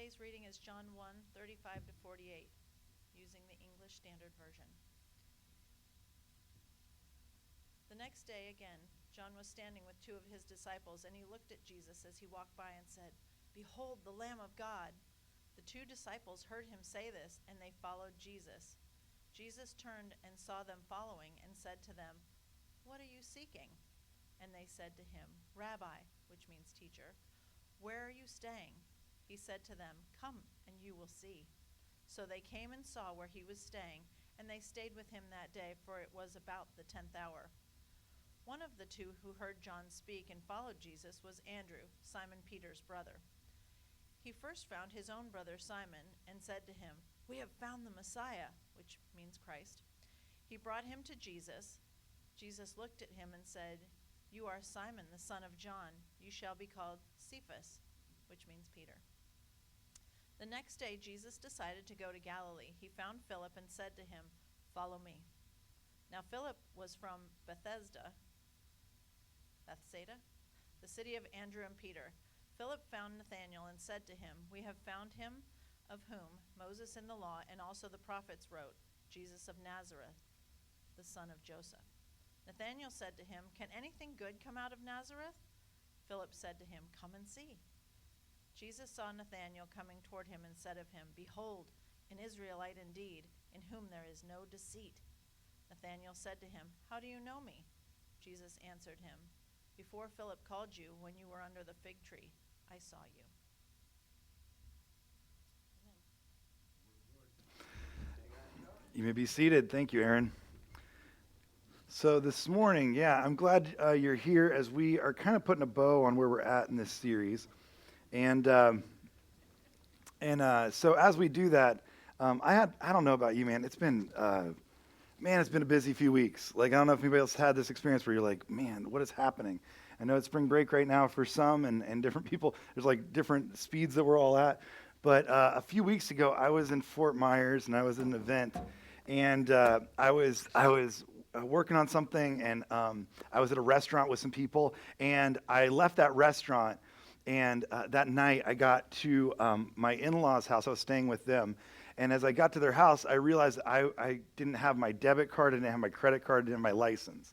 Today's reading is John 1:35 to 48, using the English Standard Version. The next day again, John was standing with two of his disciples, and he looked at Jesus as he walked by and said, "Behold, the Lamb of God." The two disciples heard him say this, and they followed Jesus. Jesus turned and saw them following and said to them, "What are you seeking?" And they said to him, "Rabbi," which means teacher, "where are you staying?" He said to them, "Come, and you will see." So they came and saw where he was staying, and they stayed with him that day, for it was about the 10th hour. One of the two who heard John speak and followed Jesus was Andrew, Simon Peter's brother. He first found his own brother Simon and said to him, "We have found the Messiah," which means Christ. He brought him to Jesus. Jesus looked at him and said, "You are Simon, the son of John. You shall be called Cephas," which means Peter. The next day, Jesus decided to go to Galilee. He found Philip and said to him, "Follow me." Now Philip was from Bethsaida, the city of Andrew and Peter. Philip found Nathanael and said to him, "We have found him of whom Moses in the law and also the prophets wrote, Jesus of Nazareth, the son of Joseph." Nathanael said to him, "Can anything good come out of Nazareth?" Philip said to him, "Come and see." Jesus saw Nathanael coming toward him and said of him, "Behold, an Israelite indeed, in whom there is no deceit." Nathanael said to him, "How do you know me?" Jesus answered him, "Before Philip called you, when you were under the fig tree, I saw you." You may be seated. Thank you, Aaron. So this morning, I'm glad you're here as we are kind of putting a bow on where we're at in this series. And so as we do that, I don't know about you, man. It's been a busy few weeks. Like, I don't know if anybody else had this experience where you're like, man, what is happening? I know it's spring break right now for some and different people. There's like different speeds that we're all at. But a few weeks ago, I was in Fort Myers and I was at an event, and I was working on something, and I was at a restaurant with some people, and I left that restaurant, and that night I got to my in-laws' house. I was staying with them, and as I got to their house, I realized I didn't have my debit card, I didn't have my credit card, I didn't have my license.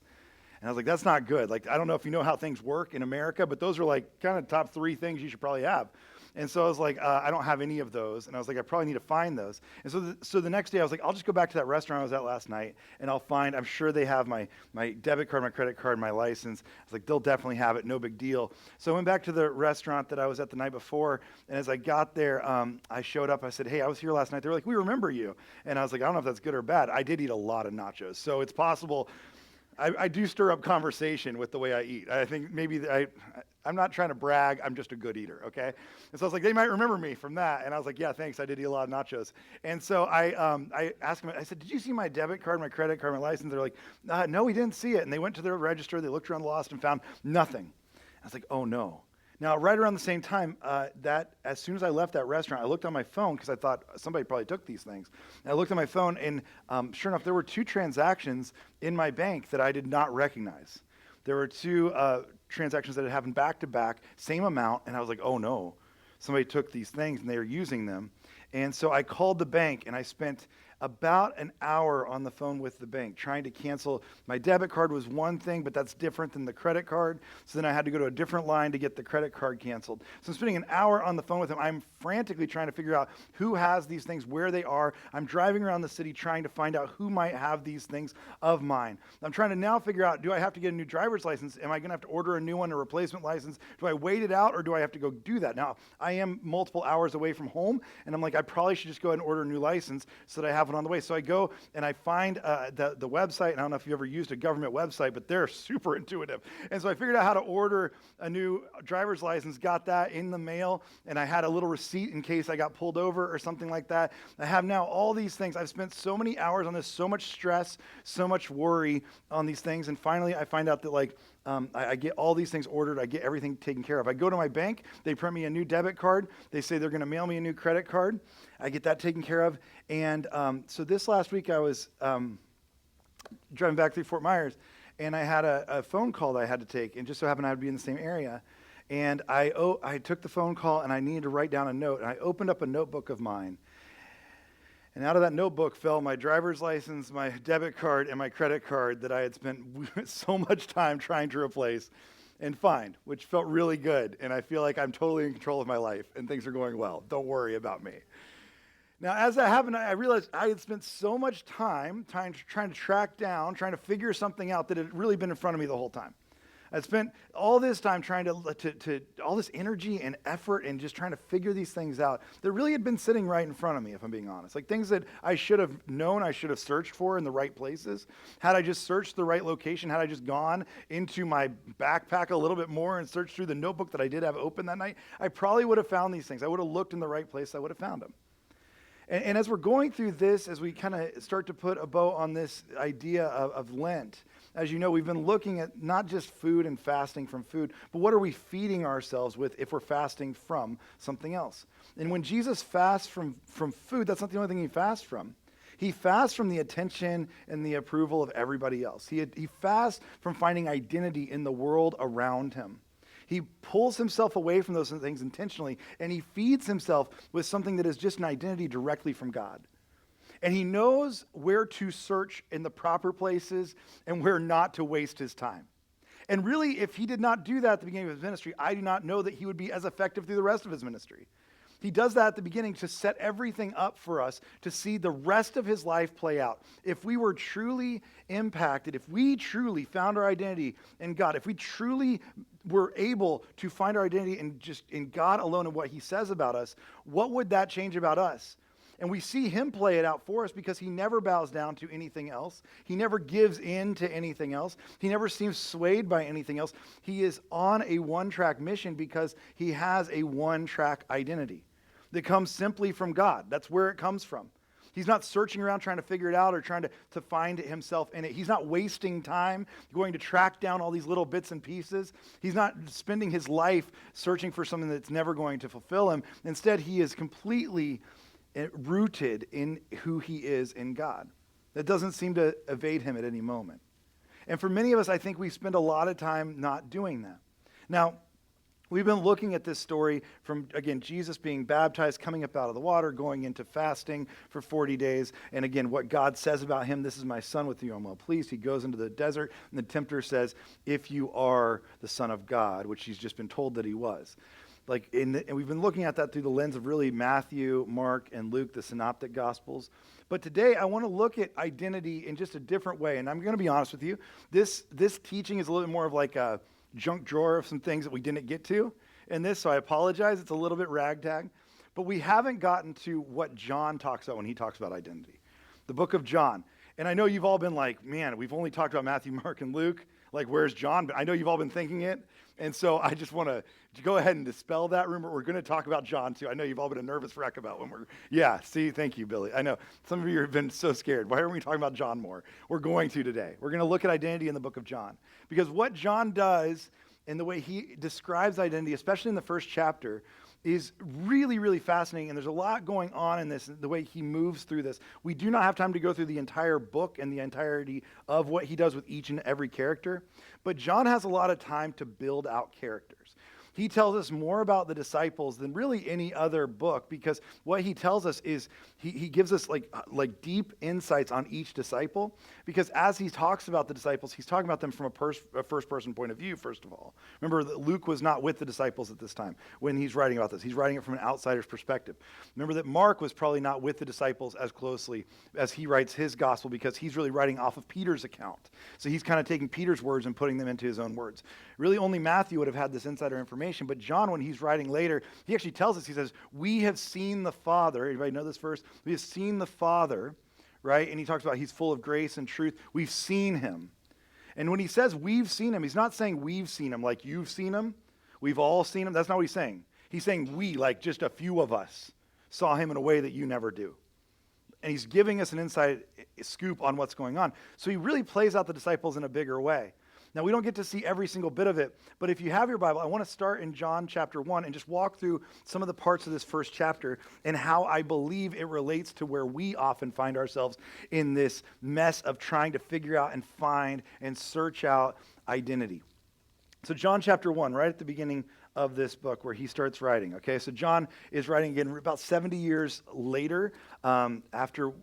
And I was like, that's not good. Like, I don't know if you know how things work in America, but those are like kind of top 3 things you should probably have. And so I was like, I don't have any of those. And I was like, I probably need to find those. And so the next day I was like, I'll just go back to that restaurant I was at last night, and I'm sure they have my debit card, my credit card, my license. I was like, they'll definitely have it, no big deal. So I went back to the restaurant that I was at the night before, and as I got there, I showed up. I said, "Hey, I was here last night." They were like, "We remember you." And I was like, I don't know if that's good or bad. I did eat a lot of nachos, so it's possible. I do stir up conversation with the way I eat. I think maybe I'm not trying to brag. I'm just a good eater, okay? And so I was like, they might remember me from that. And I was like, yeah, thanks. I did eat a lot of nachos. And so I asked them, I said, "Did you see my debit card, my credit card, my license?" They're like, "No, we didn't see it." And they went to their register. They looked around the lost and found nothing. I was like, oh, no. Now, right around the same time, that as soon as I left that restaurant, I looked on my phone because I thought somebody probably took these things. And I looked at my phone, and sure enough, there were 2 transactions in my bank that I did not recognize. There were 2 transactions that had happened back to back, same amount, and I was like, oh no, somebody took these things and they were using them. And so I called the bank, and I spent about an hour on the phone with the bank trying to cancel. My debit card was one thing, but that's different than the credit card. So then I had to go to a different line to get the credit card canceled. So I'm spending an hour on the phone with him. I'm frantically trying to figure out who has these things, where they are. I'm driving around the city trying to find out who might have these things of mine. I'm trying to now figure out, do I have to get a new driver's license? Am I going to have to order a new one, a replacement license? Do I wait it out, or do I have to go do that? Now, I am multiple hours away from home, and I'm like, I probably should just go ahead and order a new license so that I have it on the way. So I go and I find the website, and I don't know if you ever used a government website, but they're super intuitive. And so I figured out how to order a new driver's license, got that in the mail, and I had a little receipt in case I got pulled over or something like that. I have now all these things. I've spent so many hours on this, so much stress, so much worry on these things, and finally I find out that I get all these things ordered. I get everything taken care of. I go to my bank. They print me a new debit card. They say they're going to mail me a new credit card. I get that taken care of. And so this last week I was driving back through Fort Myers, and I had a phone call that I had to take, and just so happened I would be in the same area. And I took the phone call, and I needed to write down a note. And I opened up a notebook of mine. And out of that notebook fell my driver's license, my debit card, and my credit card that I had spent so much time trying to replace and find, which felt really good. And I feel like I'm totally in control of my life, and things are going well. Don't worry about me. Now, as that happened, I realized I had spent so much time trying to track down, trying to figure something out that had really been in front of me the whole time. I spent all this time trying to all this energy and effort and just trying to figure these things out that really had been sitting right in front of me, if I'm being honest. Like things that I should have known, I should have searched for in the right places. Had I just searched the right location, had I just gone into my backpack a little bit more and searched through the notebook that I did have open that night, I probably would have found these things. I would have looked in the right place, I would have found them. And as we're going through this, as we kind of start to put a bow on this idea of Lent, as you know, we've been looking at not just food and fasting from food, but what are we feeding ourselves with if we're fasting from something else? And when Jesus fasts from food, that's not the only thing he fasts from. He fasts from the attention and the approval of everybody else. He fasts from finding identity in the world around him. He pulls himself away from those things intentionally, and he feeds himself with something that is just an identity directly from God. And he knows where to search in the proper places and where not to waste his time. And really, if he did not do that at the beginning of his ministry, I do not know that he would be as effective through the rest of his ministry. He does that at the beginning to set everything up for us to see the rest of his life play out. If we were truly impacted, if we truly found our identity in God, if we truly were able to find our identity in God alone and what he says about us, what would that change about us? And we see him play it out for us because he never bows down to anything else. He never gives in to anything else. He never seems swayed by anything else. He is on a one-track mission because he has a one-track identity that comes simply from God. That's where it comes from. He's not searching around trying to figure it out or trying to find himself in it. He's not wasting time going to track down all these little bits and pieces. He's not spending his life searching for something that's never going to fulfill him. Instead, he is completely rooted in who he is in God. That doesn't seem to evade him at any moment. And for many of us, I think we spend a lot of time not doing that. Now, we've been looking at this story from, again, Jesus being baptized, coming up out of the water, going into fasting for 40 days. And again, what God says about him, this is my son with whom I'm well pleased. He goes into the desert, and the tempter says, if you are the Son of God, which he's just been told that he was. And we've been looking at that through the lens of really Matthew, Mark, and Luke, the synoptic gospels. But today I want to look at identity in just a different way. And I'm going to be honest with you, this teaching is a little bit more of like a junk drawer of some things that we didn't get to in this, so I apologize. It's a little bit ragtag. But we haven't gotten to what John talks about when he talks about identity. The book of John. And I know you've all been like, man, we've only talked about Matthew, Mark, and Luke. Like, where's John? But I know you've all been thinking it. And so I just want to go ahead and dispel that rumor. We're going to talk about John, too. I know you've all been a nervous wreck about when thank you, Billy. I know some of you have been so scared. Why aren't we talking about John more? We're going to today. We're going to look at identity in the book of John. Because what John does and the way he describes identity, especially in the first chapter, is really, really fascinating, and there's a lot going on in this, the way he moves through this. We do not have time to go through the entire book and the entirety of what he does with each and every character, but John has a lot of time to build out characters. He tells us more about the disciples than really any other book, because what he tells us is he gives us like deep insights on each disciple, because as he talks about the disciples, he's talking about them from a first-person point of view, first of all. Remember that Luke was not with the disciples at this time when he's writing about this. He's writing it from an outsider's perspective. Remember that Mark was probably not with the disciples as closely as he writes his gospel, because he's really writing off of Peter's account. So he's kind of taking Peter's words and putting them into his own words. Really, only Matthew would have had this insider information, but John, when he's writing later, he actually tells us, he says, we have seen the Father. Everybody know this verse? We have seen the Father, right? And he talks about he's full of grace and truth. We've seen him. And when he says we've seen him, he's not saying we've seen him like you've seen him. We've all seen him. That's not what he's saying. He's saying we, like just a few of us, saw him in a way that you never do. And he's giving us an inside scoop on what's going on. So he really plays out the disciples in a bigger way. Now, we don't get to see every single bit of it, but if you have your Bible, I want to start in John chapter 1 and just walk through some of the parts of this first chapter and how I believe it relates to where we often find ourselves in this mess of trying to figure out and find and search out identity. So John chapter 1, right at the beginning of this book where he starts writing. Okay, so John is writing again about 70 years later, after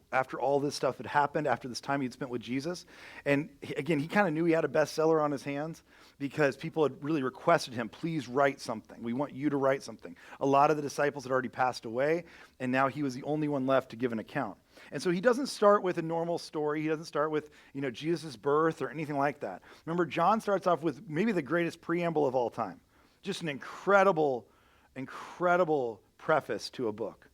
all this stuff had happened, after this time he'd spent with Jesus. And again, he kind of knew he had a bestseller on his hands because people had really requested him, please write something. We want you to write something. A lot of the disciples had already passed away, and now he was the only one left to give an account. And so he doesn't start with a normal story. He doesn't start with, Jesus' birth or anything like that. Remember, John starts off with maybe the greatest preamble of all time. Just an incredible, incredible preface to a book.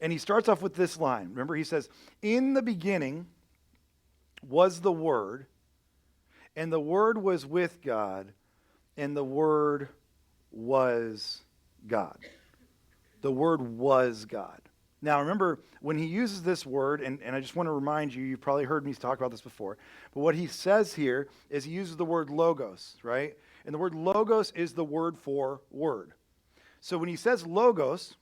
And he starts off with this line. Remember, he says, "In the beginning was the Word, and the Word was with God, and the Word was God." The Word was God. Now, remember, when he uses this word, and I just want to remind you, you've probably heard me talk about this before, but what he says here is he uses the word logos, right? And the word logos is the word for word. So when he says logos,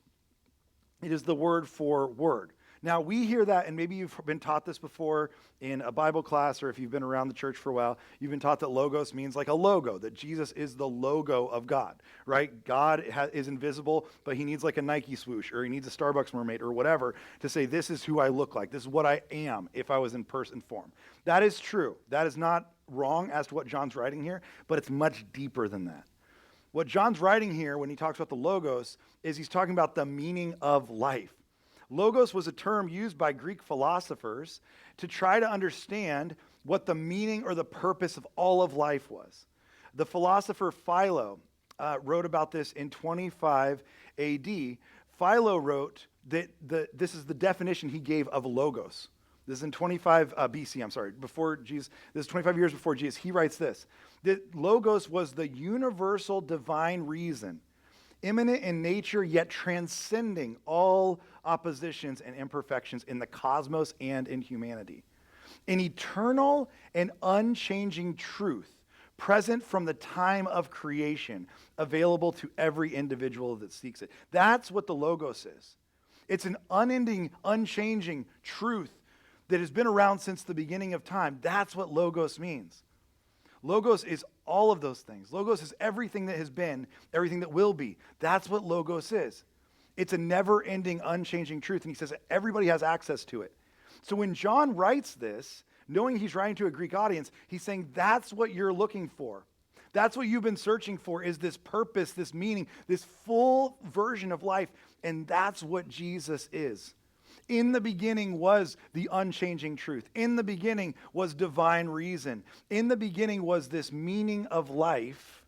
it is the word for word. Now, we hear that, and maybe you've been taught this before in a Bible class, or if you've been around the church for a while, you've been taught that logos means like a logo, that Jesus is the logo of God, right? God is invisible, but he needs like a Nike swoosh, or he needs a Starbucks mermaid, or whatever, to say, this is who I look like. This is what I am if I was in person form. That is true. That is not wrong as to what John's writing here, but it's much deeper than that. What John's writing here when he talks about the logos is he's talking about the meaning of life. Logos was a term used by Greek philosophers to try to understand what the meaning or the purpose of all of life was. The philosopher Philo wrote about this in 25 AD. Philo wrote that this is the definition he gave of logos. This is in 25 BC, before Jesus. This is 25 years before Jesus. He writes this, that logos was the universal divine reason, immanent in nature, yet transcending all oppositions and imperfections in the cosmos and in humanity. An eternal and unchanging truth, present from the time of creation, available to every individual that seeks it. That's what the logos is. It's an unending, unchanging truth that has been around since the beginning of time. That's what logos means. Logos is all of those things. Logos is everything that has been, everything that will be. That's what logos is. It's a never-ending, unchanging truth, and he says everybody has access to it. So when John writes this, knowing he's writing to a Greek audience, he's saying that's what you're looking for. That's what you've been searching for, is this purpose, this meaning, this full version of life, and that's what Jesus is. In the beginning was the unchanging truth. In the beginning was divine reason. In the beginning was this meaning of life,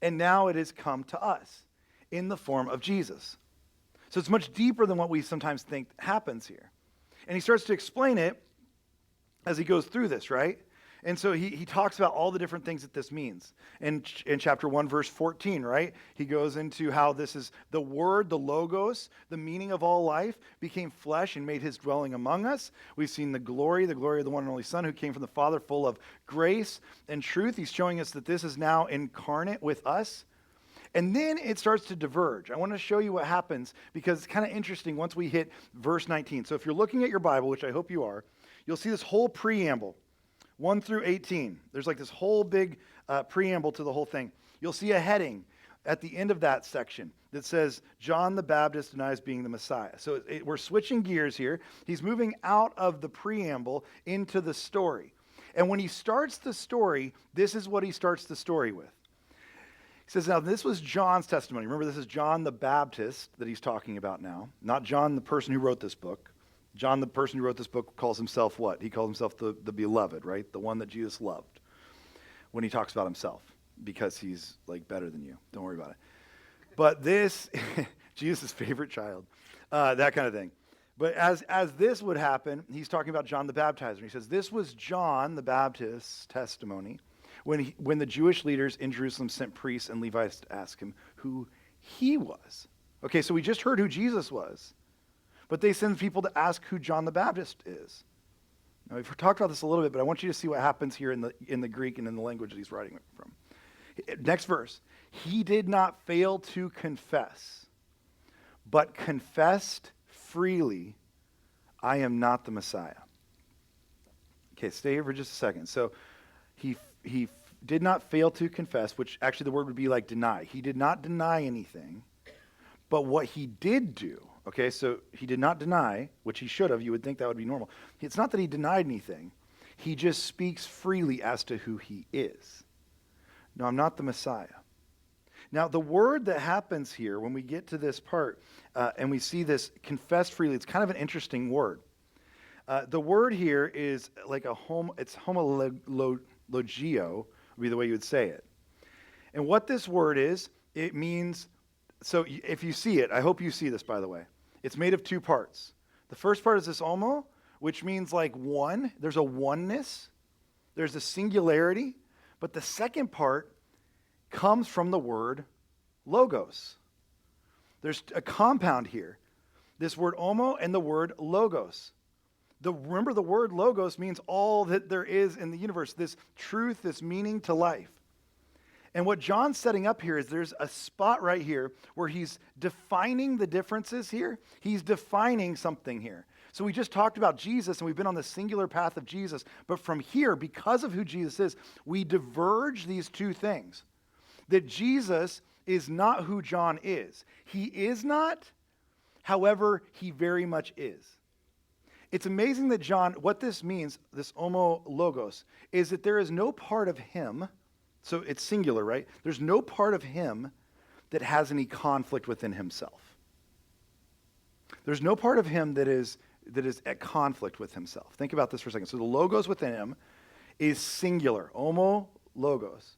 and now it has come to us in the form of Jesus. So it's much deeper than what we sometimes think happens here. And he starts to explain it as he goes through this, right? And so he talks about all the different things that this means. In chapter 1, verse 14, right? He goes into how this is the word, the logos, the meaning of all life, became flesh and made his dwelling among us. We've seen the glory of the one and only Son who came from the Father, full of grace and truth. He's showing us that this is now incarnate with us. And then it starts to diverge. I want to show you what happens because it's kind of interesting once we hit verse 19. So if you're looking at your Bible, which I hope you are, you'll see this whole preamble. 1 through 18. There's like this whole big preamble to the whole thing. You'll see a heading at the end of that section that says, John the Baptist denies being the Messiah. So we're switching gears here. He's moving out of the preamble into the story. And when he starts the story, this is what he starts the story with. He says, now this was John's testimony. Remember, this is John the Baptist that he's talking about now, not John the person who wrote this book. John, the person who wrote this book, calls himself what? He calls himself the beloved, right? The one that Jesus loved when he talks about himself because he's like better than you. Don't worry about it. But this, Jesus' favorite child, that kind of thing. But as this would happen, he's talking about John the Baptizer. He says, this was John the Baptist's testimony when the Jewish leaders in Jerusalem sent priests and Levites to ask him who he was. Okay, so we just heard who Jesus was. But they send people to ask who John the Baptist is. Now, we've talked about this a little bit, but I want you to see what happens here in the Greek and in the language that he's writing from. Next verse. He did not fail to confess, but confessed freely, I am not the Messiah. Okay, stay here for just a second. So he did not fail to confess, which actually the word would be like deny. He did not deny anything, but what he did do, okay, so he did not deny, which he should have. You would think that would be normal. It's not that he denied anything. He just speaks freely as to who he is. No, I'm not the Messiah. Now, the word that happens here when we get to this part and we see this confessed freely, it's kind of an interesting word. The word here is like it's homologio, would be the way you would say it. And what this word is, it means, so if you see it, I hope you see this, by the way. It's made of two parts. The first part is this homo, which means like one. There's a oneness. There's a singularity. But the second part comes from the word logos. There's a compound here. This word homo and the word logos. Remember, the word logos means all that there is in the universe, this truth, this meaning to life. And what John's setting up here is there's a spot right here where he's defining the differences here. He's defining something here. So we just talked about Jesus, and we've been on the singular path of Jesus. But from here, because of who Jesus is, we diverge these two things. That Jesus is not who John is. He is not, however, he very much is. It's amazing that John, what this means, this homo logos, is that there is no part of him, so it's singular, right? There's no part of him that has any conflict within himself. There's no part of him that is at conflict with himself. Think about this for a second. So the logos within him is singular, homo logos.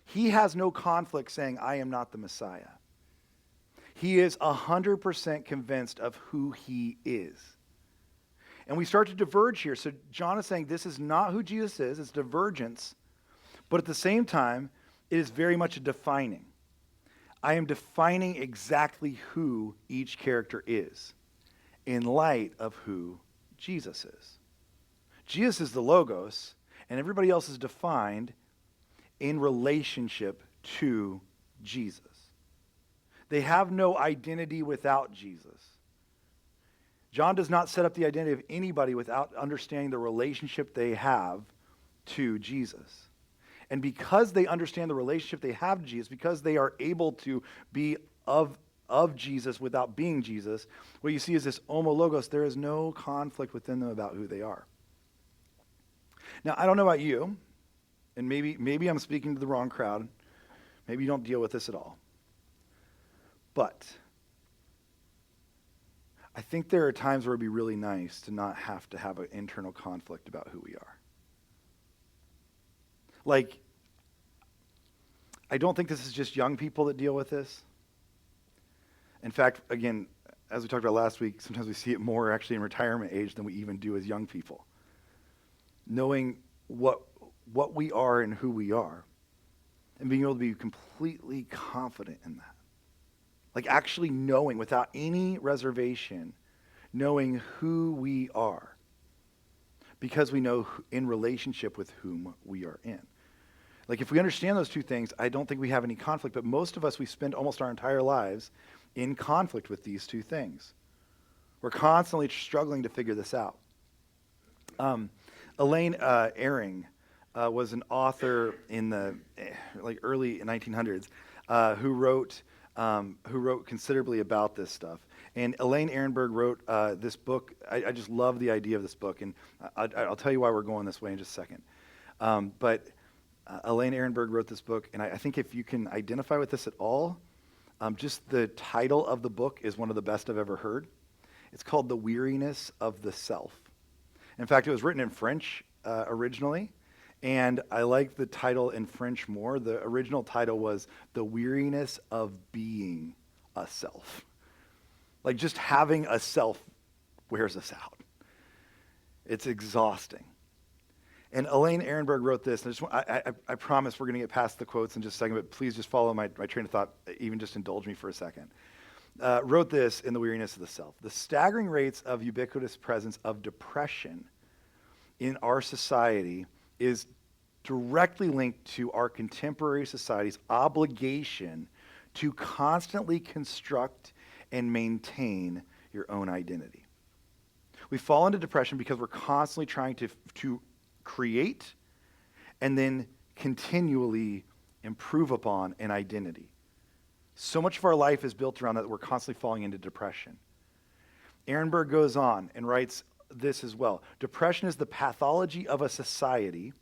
He has no conflict saying, I am not the Messiah. He is 100% convinced of who he is. And we start to diverge here. So John is saying this is not who Jesus is. It's divergence. But at the same time, it is very much a defining. I am defining exactly who each character is in light of who Jesus is. Jesus is the logos, and everybody else is defined in relationship to Jesus. They have no identity without Jesus. John does not set up the identity of anybody without understanding the relationship they have to Jesus. And because they understand the relationship they have to Jesus, because they are able to be of Jesus without being Jesus, what you see is this homo logos. There is no conflict within them about who they are. Now, I don't know about you, and maybe I'm speaking to the wrong crowd. Maybe you don't deal with this at all. But I think there are times where it would be really nice to not have to have an internal conflict about who we are. Like, I don't think this is just young people that deal with this. In fact, again, as we talked about last week, sometimes we see it more actually in retirement age than we even do as young people. Knowing what we are and who we are, and being able to be completely confident in that. Like actually knowing without any reservation, knowing who we are, because we know in relationship with whom we are in. Like if we understand those two things, I don't think we have any conflict, but most of us, we spend almost our entire lives in conflict with these two things. We're constantly struggling to figure this out. Elaine Aring was an author in the early 1900s who wrote considerably about this stuff. And Elaine Ehrenberg wrote this book. I just love the idea of this book, and I'll tell you why we're going this way in just a second. But Elaine Ehrenberg wrote this book, and I think if you can identify with this at all, just the title of the book is one of the best I've ever heard. It's called The Weariness of the Self. In fact, it was written in French originally, and I like the title in French more. The original title was The Weariness of Being a Self. Like just having a self wears us out. It's exhausting. And Elaine Ehrenberg wrote this, and I promise we're going to get past the quotes in just a second, but please just follow my train of thought, even just indulge me for a second. Wrote this in The Weariness of the Self. The staggering rates of ubiquitous presence of depression in our society is directly linked to our contemporary society's obligation to constantly construct and maintain your own identity. We fall into depression because we're constantly trying to create and then continually improve upon an identity. So much of our life is built around that we're constantly falling into depression. Ehrenberg goes on and writes this as well. Depression is the pathology of a society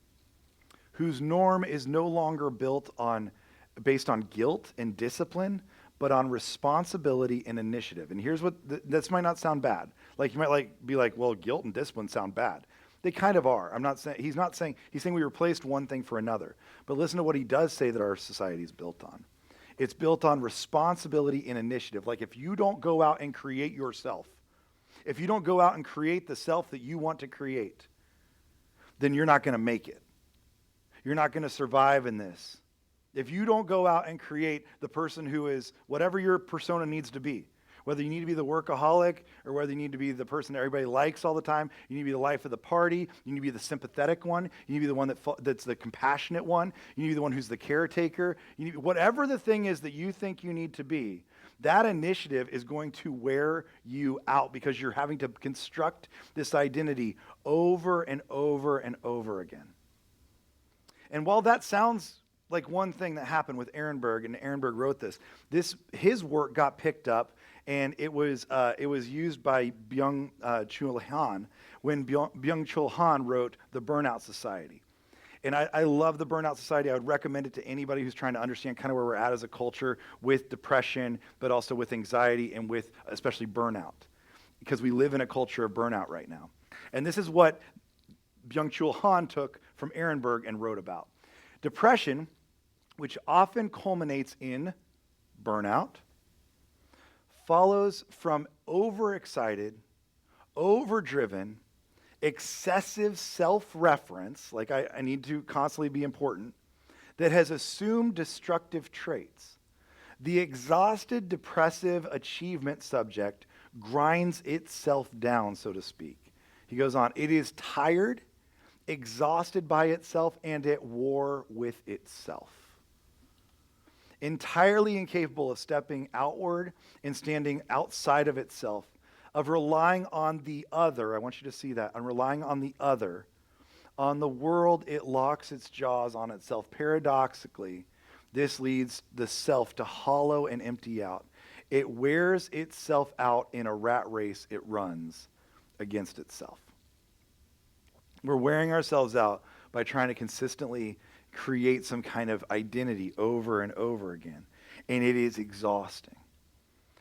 whose norm is no longer based on guilt and discipline, but on responsibility and initiative. And here's what, this might not sound bad. Like you might be like, well, guilt and discipline sound bad. They kind of are. He's saying we replaced one thing for another. But listen to what he does say that our society is built on. It's built on responsibility and initiative. Like if you don't go out and create yourself, if you don't go out and create the self that you want to create, then you're not going to make it. You're not going to survive in this. If you don't go out and create the person who is whatever your persona needs to be, whether you need to be the workaholic or whether you need to be the person that everybody likes all the time, you need to be the life of the party, you need to be the sympathetic one, you need to be the one that's the compassionate one, you need to be the one who's the caretaker, whatever the thing is that you think you need to be, that initiative is going to wear you out because you're having to construct this identity over and over and over again. And while that sounds like one thing that happened with Ehrenberg, and Ehrenberg wrote his work got picked up, and it was used by Byung-Chul Han when Byung-Chul Han wrote The Burnout Society. And I love The Burnout Society. I would recommend it to anybody who's trying to understand kind of where we're at as a culture with depression, but also with anxiety and with especially burnout, because we live in a culture of burnout right now. And this is what Byung-Chul Han took from Ehrenberg and wrote about. Depression, which often culminates in burnout, follows from overexcited, overdriven, excessive self-reference, like I need to constantly be important, that has assumed destructive traits. The exhausted, depressive achievement subject grinds itself down, so to speak. He goes on, it is tired, exhausted by itself, and at war with itself. Entirely incapable of stepping outward and standing outside of itself, of relying on the other. I want you to see that. On relying on the other. On the world, it locks its jaws on itself. Paradoxically, this leads the self to hollow and empty out. It wears itself out in a rat race it runs against itself. We're wearing ourselves out by trying to consistently create some kind of identity over and over again. And it is exhausting.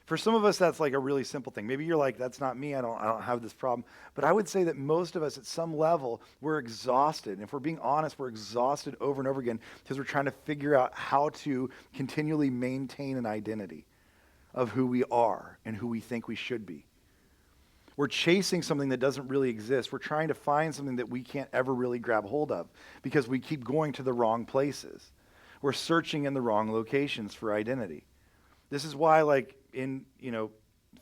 For some of us, that's like a really simple thing. Maybe you're like, that's not me. I don't have this problem. But I would say that most of us at some level, we're exhausted. And if we're being honest, we're exhausted over and over again because we're trying to figure out how to continually maintain an identity of who we are and who we think we should be. We're chasing something that doesn't really exist. We're trying to find something that we can't ever really grab hold of because we keep going to the wrong places. We're searching in the wrong locations for identity. This is why, like in,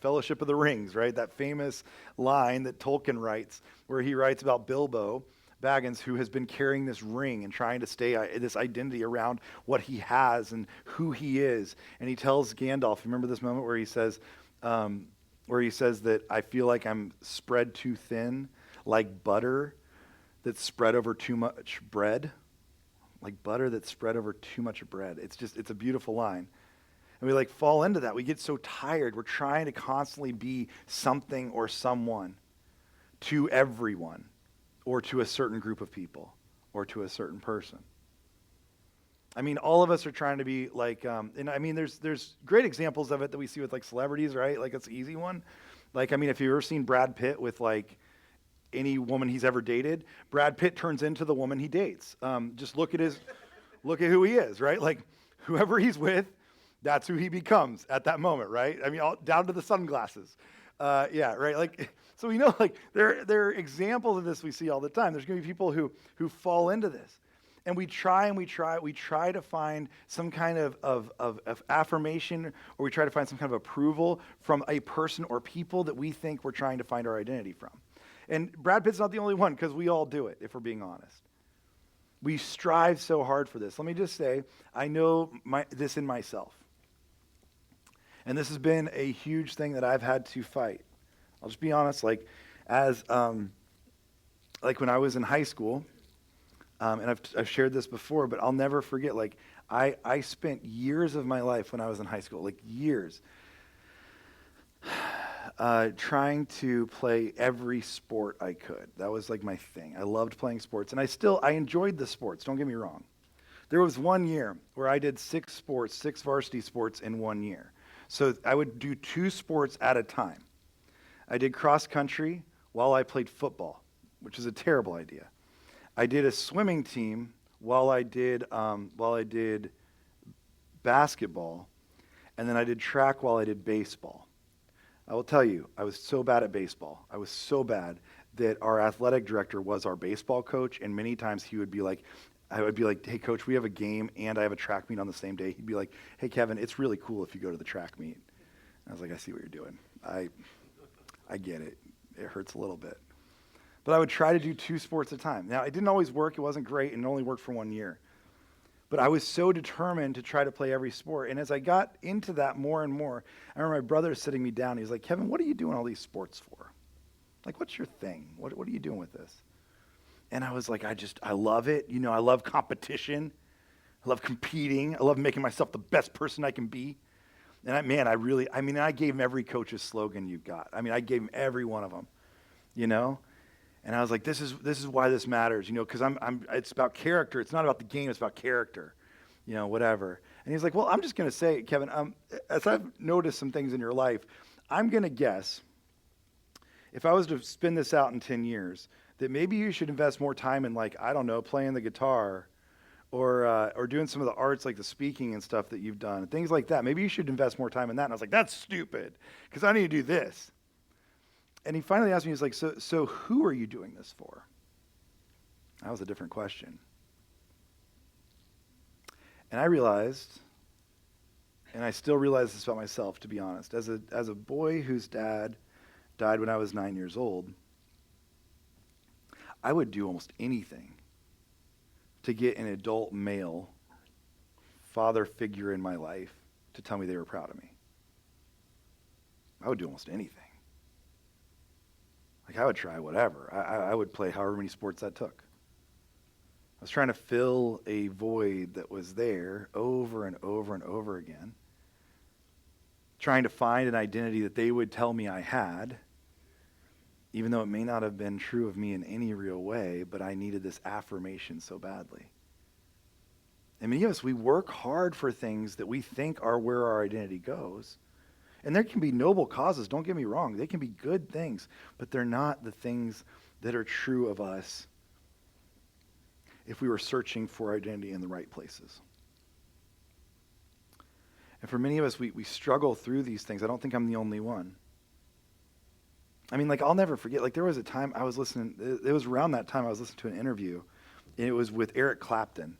Fellowship of the Rings, right? That famous line that Tolkien writes, where he writes about Bilbo Baggins, who has been carrying this ring and trying to stay this identity around what he has and who he is. And he tells Gandalf, remember this moment where he says that I feel like I'm spread too thin, like butter that's spread over too much bread. Like butter that's spread over too much bread. It's a beautiful line. And we fall into that. We get so tired. We're trying to constantly be something or someone to everyone or to a certain group of people or to a certain person. I mean, all of us are trying to be there's great examples of it that we see with celebrities, right? It's an easy one. If you've ever seen Brad Pitt with any woman he's ever dated, Brad Pitt turns into the woman he dates. Just look at who he is, right? Whoever he's with, that's who he becomes at that moment, right? I mean, down to the sunglasses. Yeah, right? So we know, there are examples of this we see all the time. There's going to be people who fall into this. And we try to find some kind of affirmation, or we try to find some kind of approval from a person or people that we think we're trying to find our identity from. And Brad Pitt's not the only one, because we all do it, if we're being honest. We strive so hard for this. Let me just say, I know this in myself. And this has been a huge thing that I've had to fight. I'll just be honest, when I was in high school, and I've shared this before, but I'll never forget, like, I spent years of my life when I was in high school, like years, trying to play every sport I could. That was like my thing. I loved playing sports, and I enjoyed the sports, don't get me wrong. There was one year where I did 6 varsity sports in one year. So I would do 2 sports at a time. I did cross country while I played football, which is a terrible idea. I did a swimming team while I did basketball, and then I did track while I did baseball. I will tell you, I was so bad at baseball. I was so bad that our athletic director was our baseball coach, and many times he would be like, I would be like, hey, coach, we have a game and I have a track meet on the same day. He'd be like, hey, Kevin, it's really cool if you go to the track meet. And I was like, I see what you're doing. I get it. It hurts a little bit. But I would try to do 2 sports at a time. Now, it didn't always work. It wasn't great, and it only worked for 1 year. But I was so determined to try to play every sport. And as I got into that more and more, I remember my brother sitting me down. He's like, Kevin, what are you doing all these sports for? Like, what's your thing? What are you doing with this? And I was like, I love it. You know, I love competition. I love competing. I love making myself the best person I can be. And I gave him every coach's slogan you've got. I mean, I gave him every one of them, you know? And I was like, this is why this matters, you know, because it's about character. It's not about the game. It's about character, you know, whatever. And he's like, well, I'm just going to say, Kevin, as I've noticed some things in your life, I'm going to guess, if I was to spin this out in 10 years, that maybe you should invest more time in, like, I don't know, playing the guitar or doing some of the arts, like the speaking and stuff that you've done, things like that. Maybe you should invest more time in that. And I was like, that's stupid, because I need to do this. And he finally asked me, he's like, so who are you doing this for? That was a different question. And I realized, and I still realize this about myself, to be honest, as a boy whose dad died when I was 9 years old, I would do almost anything to get an adult male father figure in my life to tell me they were proud of me. I would do almost anything. Like, I would try whatever. I would play however many sports that took. I was trying to fill a void that was there over and over and over again, trying to find an identity that they would tell me I had, even though it may not have been true of me in any real way, but I needed this affirmation so badly. And many of us, we work hard for things that we think are where our identity goes. And there can be noble causes, don't get me wrong. They can be good things, but they're not the things that are true of us if we were searching for identity in the right places. And for many of us, we struggle through these things. I don't think I'm the only one. I mean, like, I'll never forget, like, there was a time I was listening, it was around that time I was listening to an interview, and it was with Eric Clapton.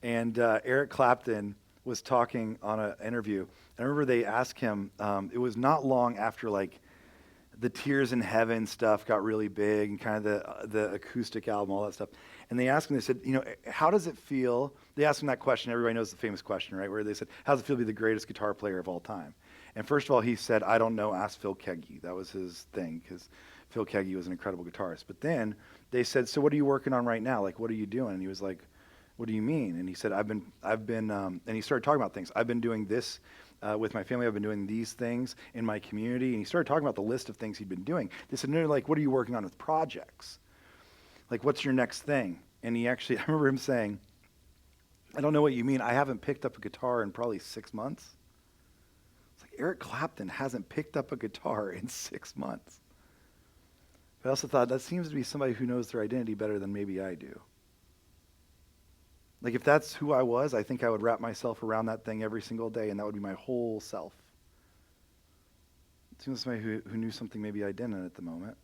And Eric Clapton was talking on an interview. I remember they asked him, it was not long after, like, the Tears in Heaven stuff got really big and kind of the acoustic album, all that stuff. And they asked him, they said, you know, how does it feel? They asked him that question. Everybody knows the famous question, right? Where they said, how does it feel to be the greatest guitar player of all time? And first of all, he said, I don't know, ask Phil Keaggy. That was his thing, because Phil Keaggy was an incredible guitarist. But then they said, so what are you working on right now? Like, what are you doing? And he was like, what do you mean? And he said, I've been, and he started talking about things. I've been doing this with my family. I've been doing these things in my community. And he started talking about the list of things he'd been doing. They said, no, like, what are you working on with projects? Like, what's your next thing? And he actually, I remember him saying, I don't know what you mean. I haven't picked up a guitar in probably 6 months. It's like, Eric Clapton hasn't picked up a guitar in 6 months. But I also thought, that seems to be somebody who knows their identity better than maybe I do. Like, if that's who I was, I think I would wrap myself around that thing every single day, and that would be my whole self. It seems like somebody who knew something maybe I didn't at the moment.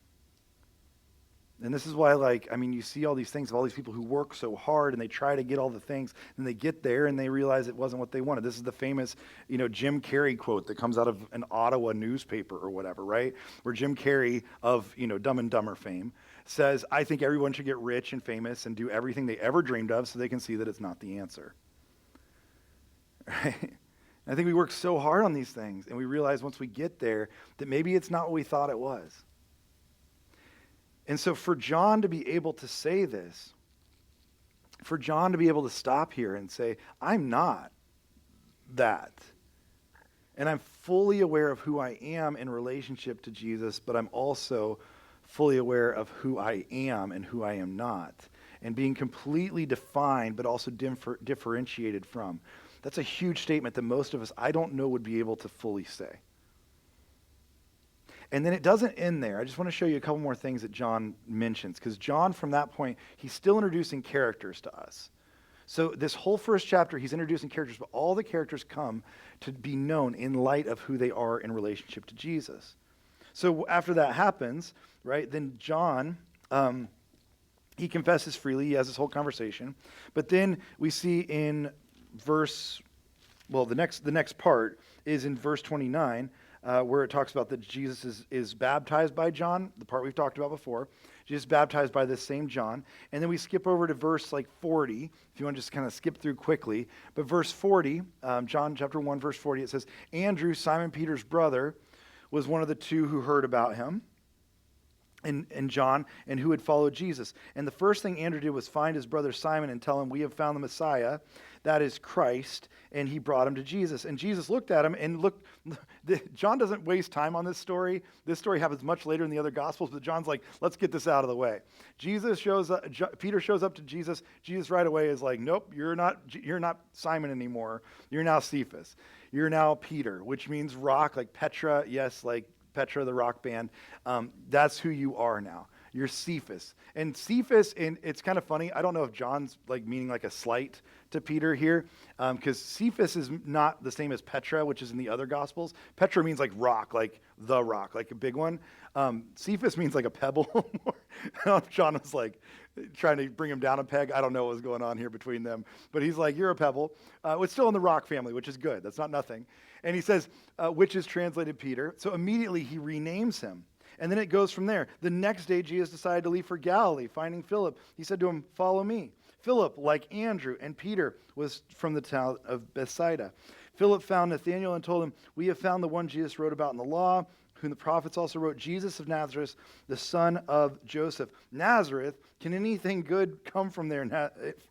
And this is why, like, I mean, you see all these things of all these people who work so hard and they try to get all the things, and they get there and they realize it wasn't what they wanted. This is the famous, you know, Jim Carrey quote that comes out of an Ottawa newspaper or whatever, right? Where Jim Carrey of, you know, Dumb and Dumber fame says, I think everyone should get rich and famous and do everything they ever dreamed of so they can see that it's not the answer. Right? And I think we work so hard on these things, and we realize once we get there that maybe it's not what we thought it was. And so for John to be able to say this for John to be able to stop here and say, I'm not that. And I'm fully aware of who I am in relationship to Jesus, but I'm also fully aware of who I am and who I am not. And being completely defined, but also differentiated from. That's a huge statement that most of us, I don't know, would be able to fully say. And then it doesn't end there. I just want to show you a couple more things that John mentions, because John, from that point, he's still introducing characters to us. So this whole first chapter, he's introducing characters, but all the characters come to be known in light of who they are in relationship to Jesus. So after that happens, right, then John, he confesses freely. He has this whole conversation. But then we see in the next part is in verse 29, where it talks about that Jesus is baptized by John, the part we've talked about before. Jesus baptized by this same John. And then we skip over to verse 40, if you want to just kind of skip through quickly. But verse 40, John chapter 1, verse 40, it says, Andrew, Simon Peter's brother, was one of the two who heard about him, and John, and who had followed Jesus. And the first thing Andrew did was find his brother Simon and tell him, we have found the Messiah, that is Christ, and he brought him to Jesus. And Jesus looked at him, and John doesn't waste time on this story. This story happens much later in the other Gospels, but John's like, let's get this out of the way. Peter shows up to Jesus. Jesus right away is like, nope, you're not Simon anymore. You're now Cephas. You're now Peter, which means rock, like Petra, yes, like Petra, the rock band. That's who you are now. You're Cephas. And Cephas, and it's kind of funny, I don't know if John's meaning a slight to Peter here, because Cephas is not the same as Petra, which is in the other Gospels. Petra means rock, like the rock, like a big one. Cephas means a pebble. I don't know if John was trying to bring him down a peg. I don't know what was going on here between them. But he's like, you're a pebble. It's still in the rock family, which is good. That's not nothing. And he says, which is translated Peter. So immediately he renames him. And then it goes from there. The next day, Jesus decided to leave for Galilee, finding Philip. He said to him, follow me. Philip, like Andrew and Peter, was from the town of Bethsaida. Philip found Nathanael and told him, we have found the one Jesus wrote about in the law, whom the prophets also wrote, Jesus of Nazareth, the son of Joseph. Nazareth, can anything good come from there?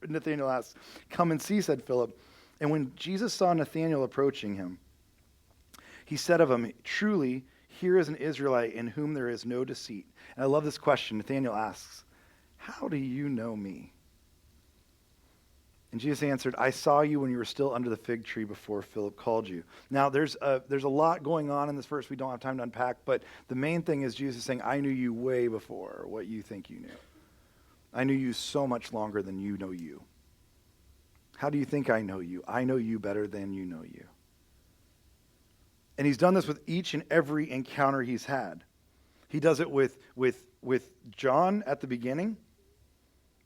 Nathanael asks. Come and see, said Philip. And when Jesus saw Nathanael approaching him, he said of him, truly, here is an Israelite in whom there is no deceit. And I love this question. Nathanael asks, how do you know me? And Jesus answered, I saw you when you were still under the fig tree before Philip called you. Now, there's a lot going on in this verse we don't have time to unpack, but the main thing is Jesus is saying, I knew you way before what you think you knew. I knew you so much longer than you know you. How do you think I know you? I know you better than you know you. And he's done this with each and every encounter he's had. He does it with John at the beginning.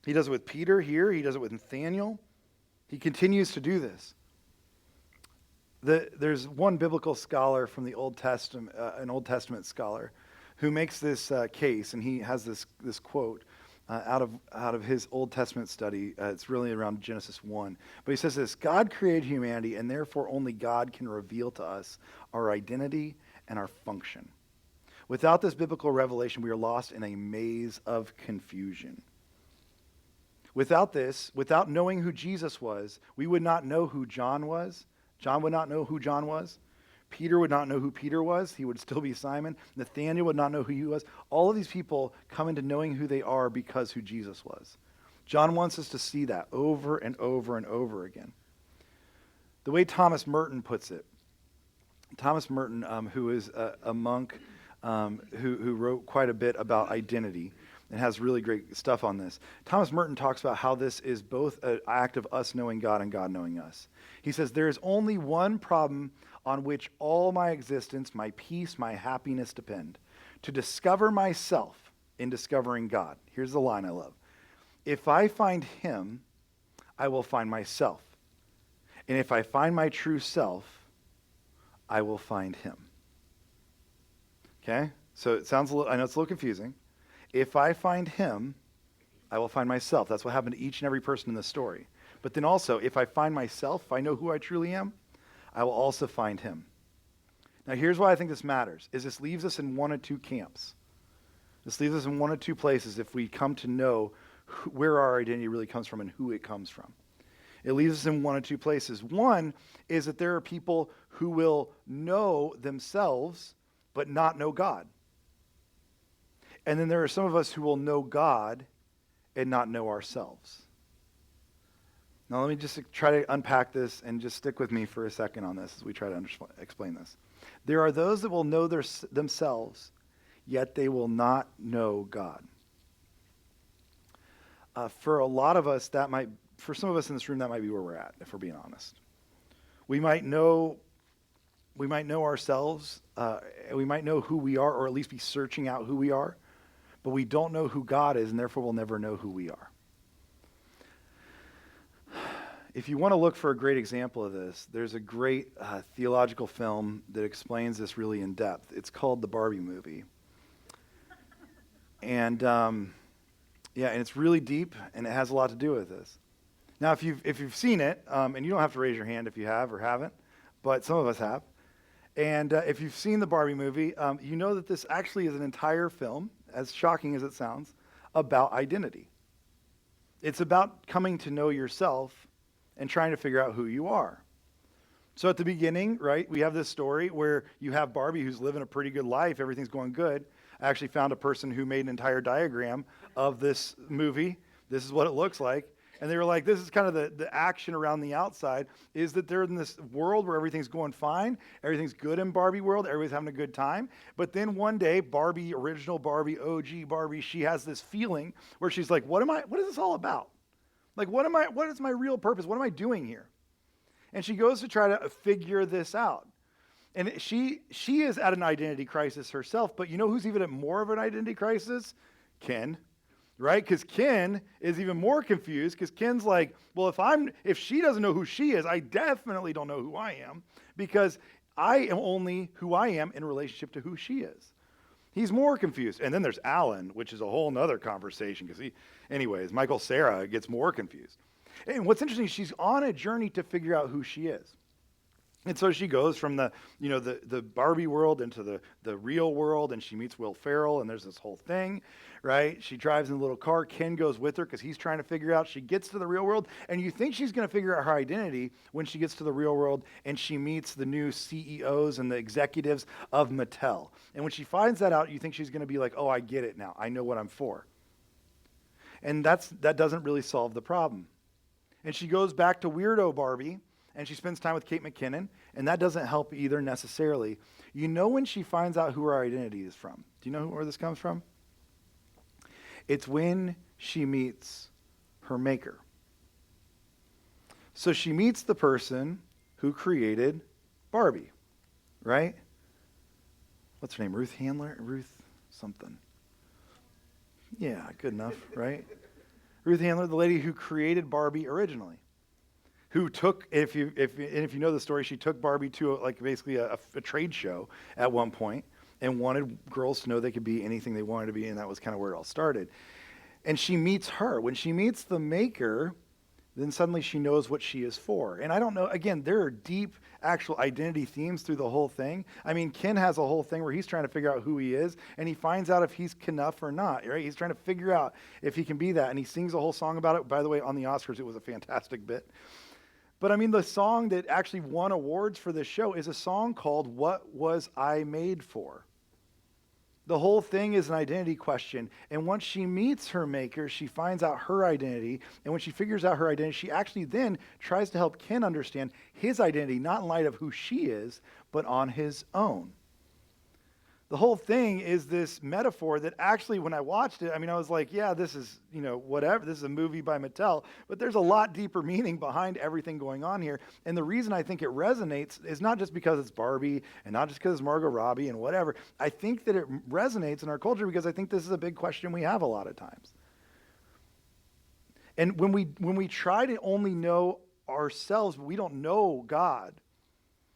He does it with Peter here. He does it with Nathanael. He continues to do this. There's one biblical scholar from the Old Testament, an Old Testament scholar, who makes this case, and he has this quote out of his Old Testament study. It's really around Genesis 1. But he says this, God created humanity, and therefore only God can reveal to us our identity and our function. Without this biblical revelation, we are lost in a maze of confusion. Without this, without knowing who Jesus was, we would not know who John was. John would not know who John was. Peter would not know who Peter was. He would still be Simon. Nathanael would not know who he was. All of these people come into knowing who they are because who Jesus was. John wants us to see that over and over and over again. The way Thomas Merton puts it, Thomas Merton, who is a monk who wrote quite a bit about identity, and has really great stuff on this. Thomas Merton talks about how this is both an act of us knowing God and God knowing us. He says, there is only one problem on which all my existence, my peace, my happiness depend. To discover myself in discovering God. Here's the line I love. If I find him, I will find myself. And if I find my true self, I will find him. Okay? So it sounds I know it's a little confusing. If I find him, I will find myself. That's what happened to each and every person in this story. But then also, if I find myself, if I know who I truly am, I will also find him. Now here's why I think this matters, is this leaves us in one of two camps. This leaves us in one of two places if we come to know where our identity really comes from and who it comes from. It leaves us in one of two places. One is that there are people who will know themselves but not know God. And then there are some of us who will know God and not know ourselves. Now let me just try to unpack this and just stick with me for a second on this as we try to explain this. There are those that will know themselves, yet they will not know God. For a lot of us, for some of us in this room, that might be where we're at, if we're being honest. We might know ourselves, we might know who we are, or at least be searching out who we are, but we don't know who God is, and therefore we'll never know who we are. If you want to look for a great example of this, there's a great theological film that explains this really in depth. It's called The Barbie Movie. And and it's really deep, and it has a lot to do with this. Now, if you've seen it, and you don't have to raise your hand if you have or haven't, but some of us have. And if you've seen the Barbie movie, you know that this actually is an entire film, as shocking as it sounds, about identity. It's about coming to know yourself and trying to figure out who you are. So at the beginning, right, we have this story where you have Barbie who's living a pretty good life. Everything's going good. I actually found a person who made an entire diagram of this movie. This is what it looks like. And they were like, this is kind of the action around the outside, is that they're in this world where everything's going fine. Everything's good in Barbie world. Everybody's having a good time. But then one day, Barbie, original Barbie, OG Barbie, she has this feeling where she's like, what is this all about? Like, what is my real purpose? What am I doing here? And she goes to try to figure this out. And she is at an identity crisis herself, but you know who's even at more of an identity crisis? Ken, right? Because Ken is even more confused because Ken's like, well, if she doesn't know who she is, I definitely don't know who I am because I am only who I am in relationship to who she is. He's more confused. And then there's Alan, which is a whole nother conversation because Michael Cera gets more confused. And what's interesting, she's on a journey to figure out who she is. And so she goes from the Barbie world into the real world, and she meets Will Ferrell, and there's this whole thing, right? She drives in a little car. Ken goes with her because he's trying to figure out. She gets to the real world, and you think she's going to figure out her identity when she gets to the real world, and she meets the new CEOs and the executives of Mattel. And when she finds that out, you think she's going to be like, oh, I get it now. I know what I'm for. And that doesn't really solve the problem. And she goes back to Weirdo Barbie, and she spends time with Kate McKinnon, and that doesn't help either necessarily. You know when she finds out who her identity is from. Do you know where this comes from? It's when she meets her maker. So she meets the person who created Barbie, right? What's her name? Ruth Handler? Ruth something. Yeah, good enough, right? Ruth Handler, the lady who created Barbie originally. Who took, if you know the story, she took Barbie to basically a trade show at one point and wanted girls to know they could be anything they wanted to be, and that was kind of where it all started. And she meets her. When she meets the maker, then suddenly she knows what she is for. And I don't know, again, there are deep actual identity themes through the whole thing. I mean, Ken has a whole thing where he's trying to figure out who he is, and he finds out if he's Knuff or not, right? He's trying to figure out if he can be that, and he sings a whole song about it. By the way, on the Oscars, it was a fantastic bit. But I mean, the song that actually won awards for this show is a song called What Was I Made For? The whole thing is an identity question. And once she meets her maker, she finds out her identity. And when she figures out her identity, she actually then tries to help Ken understand his identity, not in light of who she is, but on his own. The whole thing is this metaphor that actually, when I watched it, I mean, I was like, yeah, this is, whatever. This is a movie by Mattel. But there's a lot deeper meaning behind everything going on here. And the reason I think it resonates is not just because it's Barbie and not just because it's Margot Robbie and whatever. I think that it resonates in our culture because I think this is a big question we have a lot of times. And when we try to only know ourselves, but we don't know God,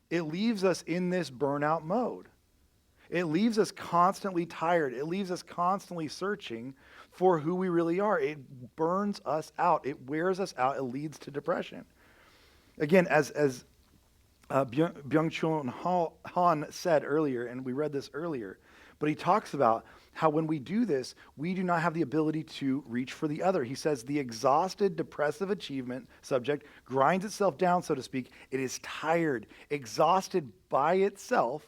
it leaves us in this burnout mode. It leaves us constantly tired. It leaves us constantly searching for who we really are. It burns us out. It wears us out. It leads to depression. Again, as Byung-Chul Han said earlier, and we read this earlier, But he talks about how when we do this, we do not have the ability to reach for the other. He says the exhausted, depressive achievement subject grinds itself down, so to speak. It is tired, exhausted by itself,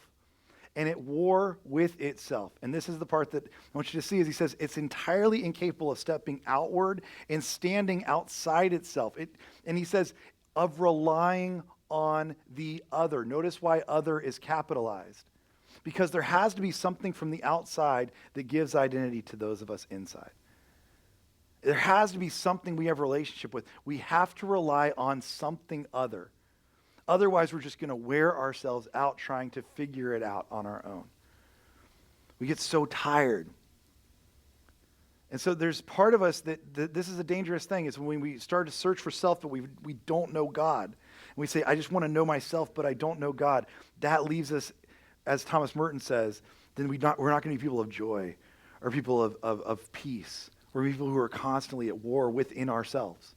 and at war with itself. And this is the part that I want you to see, is he says it's entirely incapable of stepping outward and standing outside itself. And he says of relying on the other. Notice why other is capitalized. Because there has to be something from the outside that gives identity to those of us inside. There has to be something we have a relationship with. We have to rely on something other. Otherwise, we're just going to wear ourselves out trying to figure it out on our own. We get so tired. And so there's part of us that this is a dangerous thing. It's when we start to search for self, but we don't know God. And we say, I just want to know myself, but I don't know God. That leaves us, as Thomas Merton says, then we're not going to be people of joy or people of peace. We're people who are constantly at war within ourselves.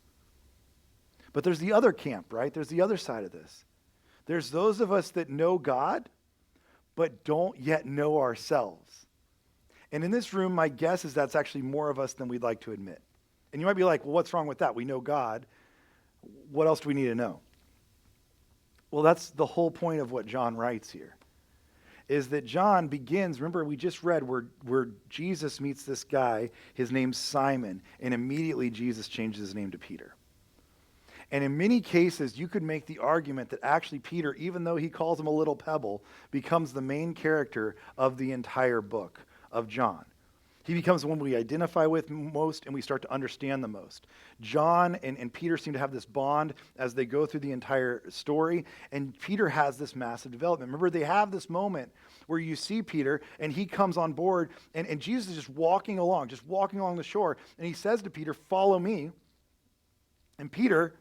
But there's the other camp, right? There's the other side of this. There's those of us that know God, but don't yet know ourselves. And in this room, my guess is that's actually more of us than we'd like to admit. And you might be like, well, what's wrong with that? We know God. What else do we need to know? Well, that's the whole point of what John writes here. Is that John begins, remember we just read where Jesus meets this guy, his name's Simon, and immediately Jesus changes his name to Peter. And in many cases, you could make the argument that actually Peter, even though he calls him a little pebble, becomes the main character of the entire book of John. He becomes the one we identify with most and we start to understand the most. John and Peter seem to have this bond as they go through the entire story, and Peter has this massive development. Remember, they have this moment where you see Peter, and he comes on board, and Jesus is just walking along the shore, and he says to Peter, follow me. And Peter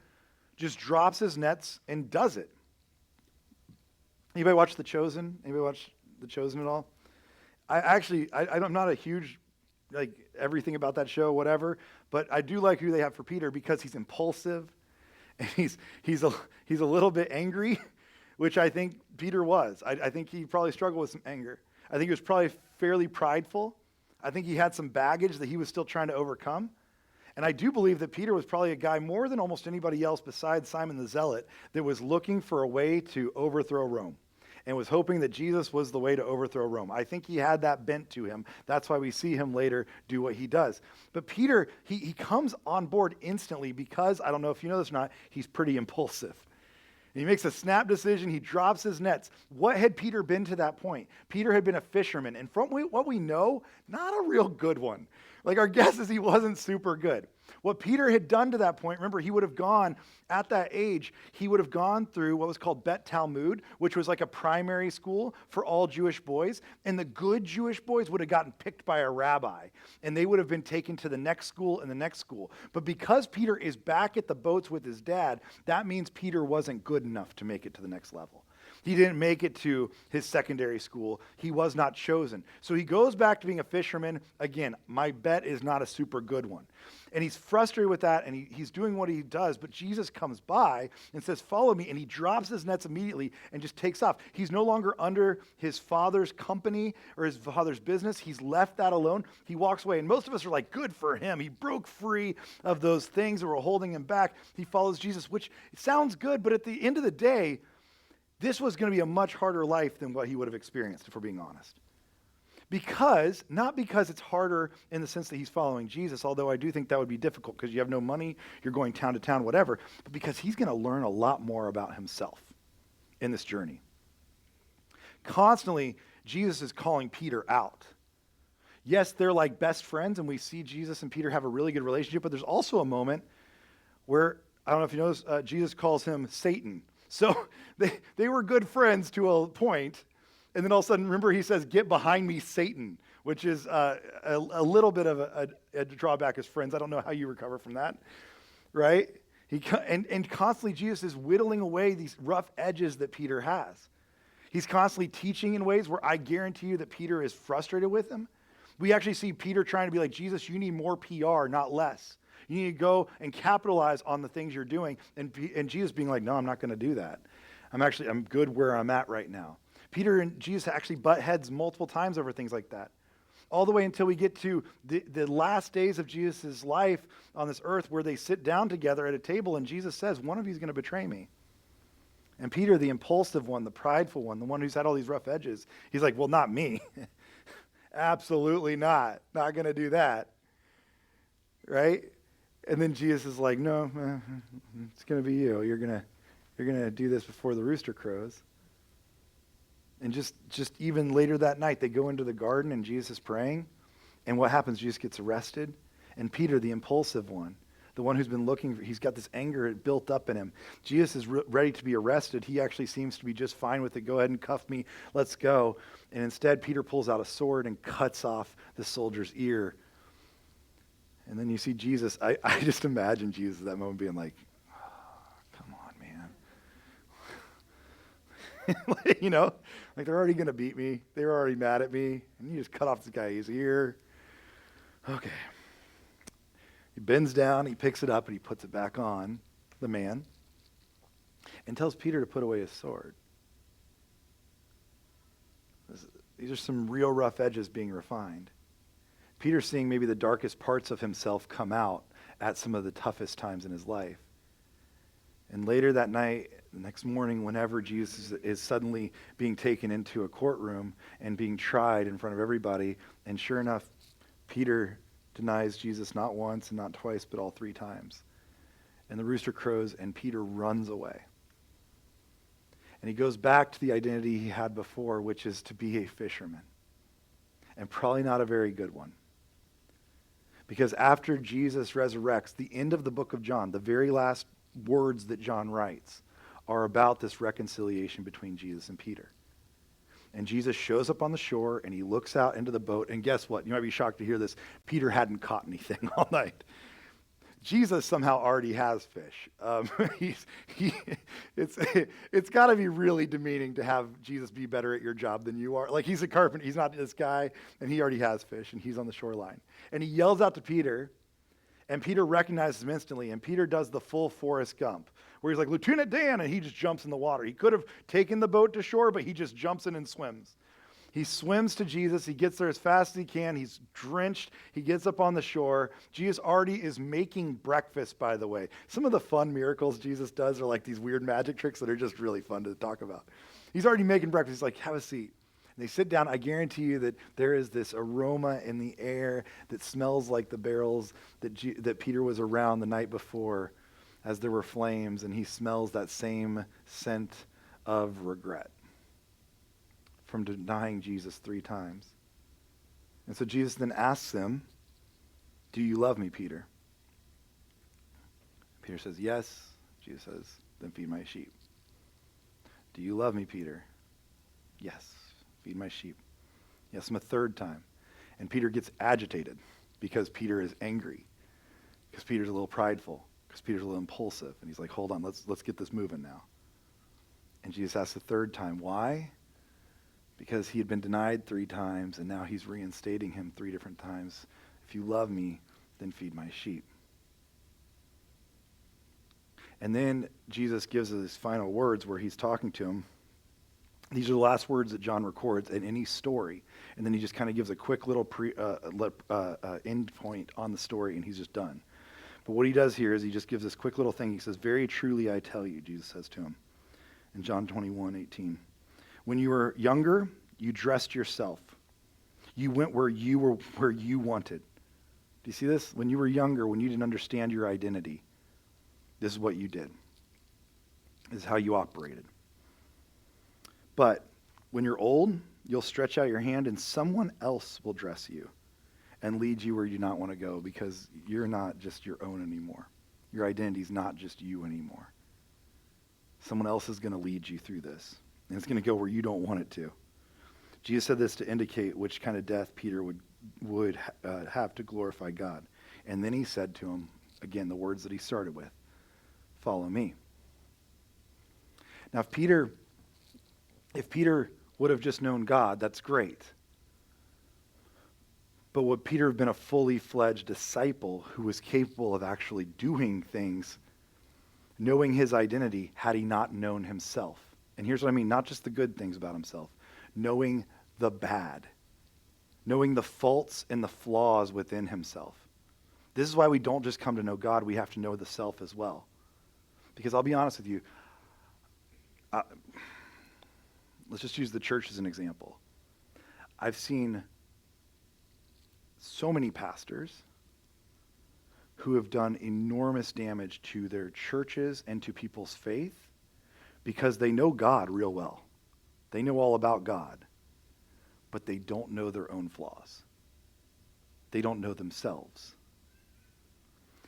just drops his nets and does it. Anybody watch The Chosen? Anybody watch The Chosen at all? I'm not a huge, like, everything about that show, whatever, but I do like who they have for Peter because he's impulsive, and he's a little bit angry, which I think Peter was. I think he probably struggled with some anger. I think he was probably fairly prideful. I think he had some baggage that he was still trying to overcome. And I do believe that Peter was probably a guy more than almost anybody else besides Simon the Zealot that was looking for a way to overthrow Rome and was hoping that Jesus was the way to overthrow Rome. I think he had that bent to him. That's why we see him later do what he does. But Peter, he comes on board instantly because, I don't know if you know this or not, he's pretty impulsive. And he makes a snap decision. He drops his nets. What had Peter been to that point? Peter had been a fisherman. And from what we know, not a real good one. Like, our guess is he wasn't super good. What Peter had done to that point, remember, he would have gone, at that age, he would have gone through what was called Bet Talmud, which was like a primary school for all Jewish boys. And the good Jewish boys would have gotten picked by a rabbi. And they would have been taken to the next school and the next school. But because Peter is back at the boats with his dad, that means Peter wasn't good enough to make it to the next level. He didn't make it to his secondary school. He was not chosen. So he goes back to being a fisherman. Again, my bet is not a super good one. And he's frustrated with that, and he's doing what he does, but Jesus comes by and says, follow me, and he drops his nets immediately and just takes off. He's no longer under his father's company or his father's business. He's left that alone. He walks away, and most of us are like, good for him. He broke free of those things that were holding him back. He follows Jesus, which sounds good, but at the end of the day, this was going to be a much harder life than what he would have experienced, if we're being honest. Not because it's harder in the sense that he's following Jesus, although I do think that would be difficult because you have no money, you're going town to town, whatever, but because he's going to learn a lot more about himself in this journey. Constantly, Jesus is calling Peter out. Yes, they're like best friends, and we see Jesus and Peter have a really good relationship, but there's also a moment where, I don't know if you notice, Jesus calls him Satan. So they were good friends to a point. And then all of a sudden, remember, he says, get behind me, Satan, which is a little bit of a drawback as friends. I don't know how you recover from that, right? And constantly, Jesus is whittling away these rough edges that Peter has. He's constantly teaching in ways where I guarantee you that Peter is frustrated with him. We actually see Peter trying to be like, Jesus, you need more PR, not less. You need to go and capitalize on the things you're doing. And Jesus being like, no, I'm not going to do that. I'm good where I'm at right now. Peter and Jesus actually butt heads multiple times over things like that. All the way until we get to the last days of Jesus' life on this earth, where they sit down together at a table and Jesus says, one of you is going to betray me. And Peter, the impulsive one, the prideful one, the one who's had all these rough edges, he's like, well, not me. Absolutely not. Not going to do that. Right? And then Jesus is like, no, it's going to be you. You're going to do this before the rooster crows. And just even later that night, they go into the garden and Jesus is praying. And what happens? Jesus gets arrested. And Peter, the impulsive one, the one who's been looking, he's got this anger built up in him. Jesus is ready to be arrested. He actually seems to be just fine with it. Go ahead and cuff me. Let's go. And instead, Peter pulls out a sword and cuts off the soldier's ear. And then you see Jesus. I just imagine Jesus at that moment being like, oh, come on, man. Like they're already going to beat me. They were already mad at me. And you just cut off this guy's ear. Okay. He bends down, he picks it up, and he puts it back on the man and tells Peter to put away his sword. These are some real rough edges being refined. Peter's seeing maybe the darkest parts of himself come out at some of the toughest times in his life. And later that night, the next morning, whenever Jesus is suddenly being taken into a courtroom and being tried in front of everybody, and sure enough, Peter denies Jesus not once and not twice, but all 3 times. And the rooster crows, and Peter runs away. And he goes back to the identity he had before, which is to be a fisherman. And probably not a very good one. Because after Jesus resurrects, the end of the book of John, the very last words that John writes, are about this reconciliation between Jesus and Peter. And Jesus shows up on the shore, and he looks out into the boat, and guess what? You might be shocked to hear this. Peter hadn't caught anything all night. Jesus somehow already has fish. It's got to be really demeaning to have Jesus be better at your job than you are. Like, he's a carpenter. He's not this guy, and he already has fish, and he's on the shoreline. And he yells out to Peter, and Peter recognizes him instantly, and Peter does the full Forrest Gump, where he's like, Lieutenant Dan, and he just jumps in the water. He could have taken the boat to shore, but he just jumps in and swims. He swims to Jesus. He gets there as fast as he can. He's drenched. He gets up on the shore. Jesus already is making breakfast, by the way. Some of the fun miracles Jesus does are like these weird magic tricks that are just really fun to talk about. He's already making breakfast. He's like, have a seat. And they sit down. I guarantee you that there is this aroma in the air that smells like the barrels that Peter was around the night before as there were flames, and he smells that same scent of regret from denying Jesus 3 times. And so Jesus then asks him, do you love me, Peter? Peter says, yes. Jesus says, then feed my sheep. Do you love me, Peter? Yes. Feed my sheep. He asks him a 3rd time. And Peter gets agitated because Peter is angry, because Peter's a little prideful, because Peter's a little impulsive. And he's like, hold on, let's get this moving now. And Jesus asks the 3rd time, why? Because he had been denied 3 times, and now he's reinstating him 3 different times. If you love me, then feed my sheep. And then Jesus gives us his final words where he's talking to him. These are the last words that John records in any story. And then he just kind of gives a quick little end point on the story, and he's just done. But what he does here is he just gives this quick little thing. He says, very truly I tell you, Jesus says to him in John 21:18. When you were younger, you dressed yourself. You went where you wanted. Do you see this? When you were younger, when you didn't understand your identity, this is what you did. This is how you operated. But when you're old, you'll stretch out your hand and someone else will dress you and lead you where you do not want to go, because you're not just your own anymore. Your identity is not just you anymore. Someone else is going to lead you through this. And it's going to go where you don't want it to. Jesus said this to indicate which kind of death Peter would have to glorify God. And then he said to him, again, the words that he started with, follow me. Now, if Peter would have just known God, that's great. But would Peter have been a fully fledged disciple who was capable of actually doing things, knowing his identity, had he not known himself? And here's what I mean, not just the good things about himself, knowing the bad, knowing the faults and the flaws within himself. This is why we don't just come to know God, we have to know the self as well. Because I'll be honest with you, let's just use the church as an example. I've seen so many pastors who have done enormous damage to their churches and to people's faith because they know God real well. They know all about God, but they don't know their own flaws. They don't know themselves.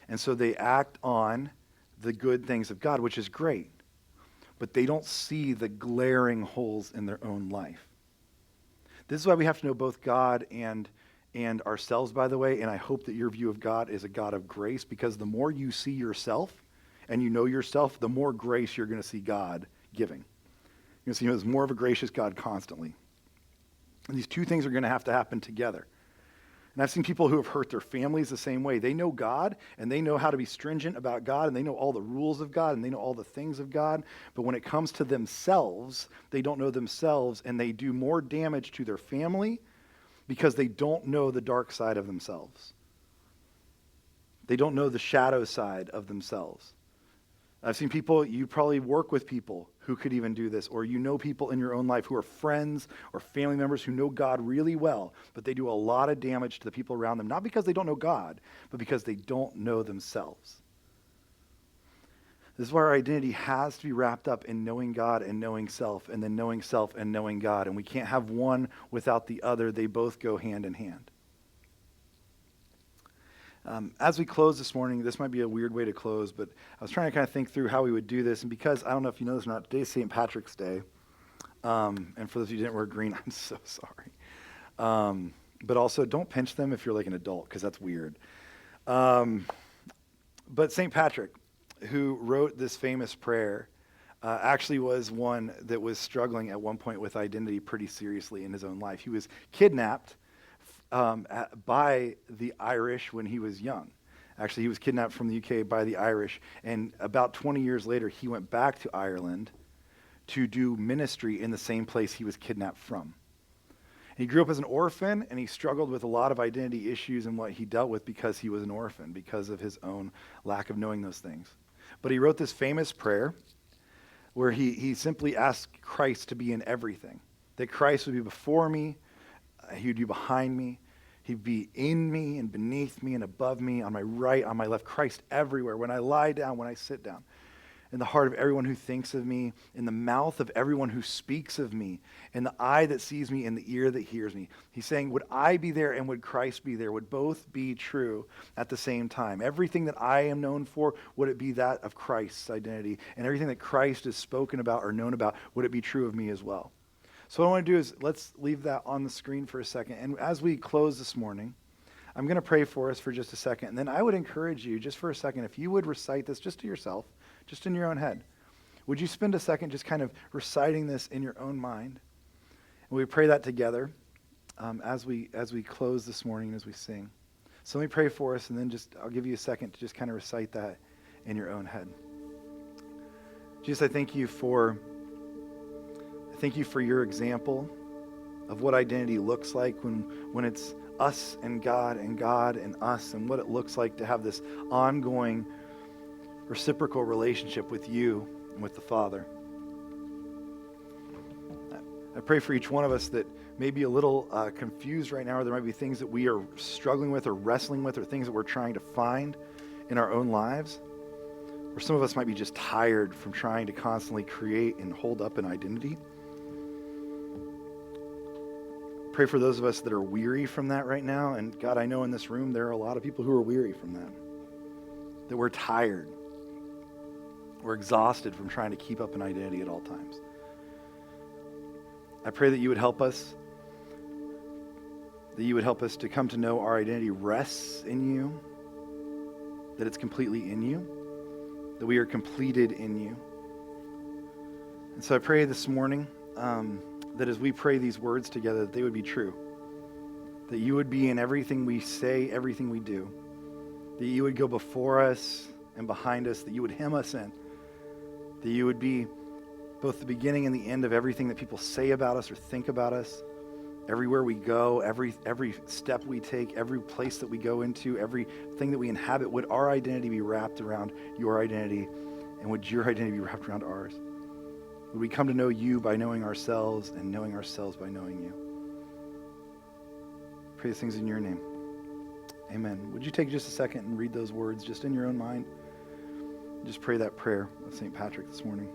And so they act on the good things of God, which is great, but they don't see the glaring holes in their own life. This is why we have to know both God and ourselves, by the way, and I hope that your view of God is a God of grace, because the more you see yourself and you know yourself, the more grace you're going to see God giving. You're going to see him as more of a gracious God constantly. And these two things are going to happen together. And I've seen people who have hurt their families the same way. They know God, and they know how to be stringent about God, and they know all the rules of God, and they know all the things of God. But when it comes to themselves, they don't know themselves, and they do more damage to their family because they don't know the dark side of themselves. They don't know the shadow side of themselves. I've seen people, you probably work with people who could even do this, or you know people in your own life who are friends or family members who know God really well, but they do a lot of damage to the people around them, not because they don't know God, but because they don't know themselves. This is why our identity has to be wrapped up in knowing God and knowing self, and then knowing self and knowing God. And we can't have one without the other. They both go hand in hand. As we close this morning, this might be a weird way to close, but I was trying to kind of think through how we would do this. And because, I don't know if you know this or not, today's St. Patrick's Day. And for those of you who didn't wear green, I'm so sorry. But also, don't pinch them if you're like an adult, because that's weird. But St. Patrick, who wrote this famous prayer, actually was one that was struggling at one point with identity pretty seriously in his own life. He was kidnapped by the Irish when he was young. Actually, he was kidnapped from the UK by the Irish, and about 20 years later, he went back to Ireland to do ministry in the same place he was kidnapped from. He grew up as an orphan, and he struggled with a lot of identity issues and what he dealt with because he was an orphan, because of his own lack of knowing those things. But he wrote this famous prayer where he simply asked Christ to be in everything, that Christ would be before me, he would be behind me, he'd be in me and beneath me and above me, on my right, on my left, Christ everywhere, when I lie down, when I sit down, in the heart of everyone who thinks of me, in the mouth of everyone who speaks of me, in the eye that sees me, in the ear that hears me. He's saying, would I be there and would Christ be there? Would both be true at the same time? Everything that I am known for, would it be that of Christ's identity? And everything that Christ is spoken about or known about, would it be true of me as well? So what I want to do is let's leave that on the screen for a second. And as we close this morning, I'm going to pray for us for just a second. And then I would encourage you, just for a second, if you would recite this just to yourself, just in your own head. Would you spend a second just kind of reciting this in your own mind? And we pray that together as we close this morning and as we sing. So let me pray for us, and then I'll give you a second to just kind of recite that in your own head. Jesus, I thank you for your example of what identity looks like when it's us and God and us, and what it looks like to have this ongoing reciprocal relationship with you and with the Father. I pray for each one of us that may be a little confused right now, or there might be things that we are struggling with or wrestling with, or things that we're trying to find in our own lives. Or some of us might be just tired from trying to constantly create and hold up an identity. Pray for those of us that are weary from that right now. And God, I know in this room there are a lot of people who are weary from that we're tired. We're exhausted from trying to keep up an identity at all times. I pray that you would help us, to come to know our identity rests in you, that it's completely in you, that we are completed in you. And so I pray this morning that as we pray these words together, that they would be true, that you would be in everything we say, everything we do, that you would go before us and behind us, that you would hem us in, that you would be both the beginning and the end of everything that people say about us or think about us. Everywhere we go, every step we take, every place that we go into, everything that we inhabit, would our identity be wrapped around your identity, and would your identity be wrapped around ours? Would we come to know you by knowing ourselves, and knowing ourselves by knowing you? Pray these things in your name. Amen. Would you take just a second and read those words just in your own mind? Just pray that prayer of St. Patrick this morning.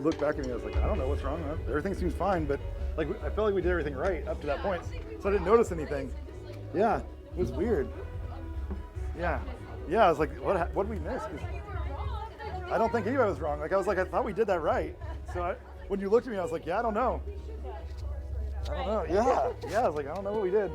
looked back at me. I was like, I don't know what's wrong. Everything seems fine, but like I felt like we did everything right up to that point, so I didn't notice anything. Yeah, it was weird. Yeah, I was like, what did we miss? 'Cause I don't think anybody was wrong. Like I was like, I thought we did that right. So when you looked at me, I was like, yeah, I don't know. I don't know. Yeah, I was like, I don't know what we did.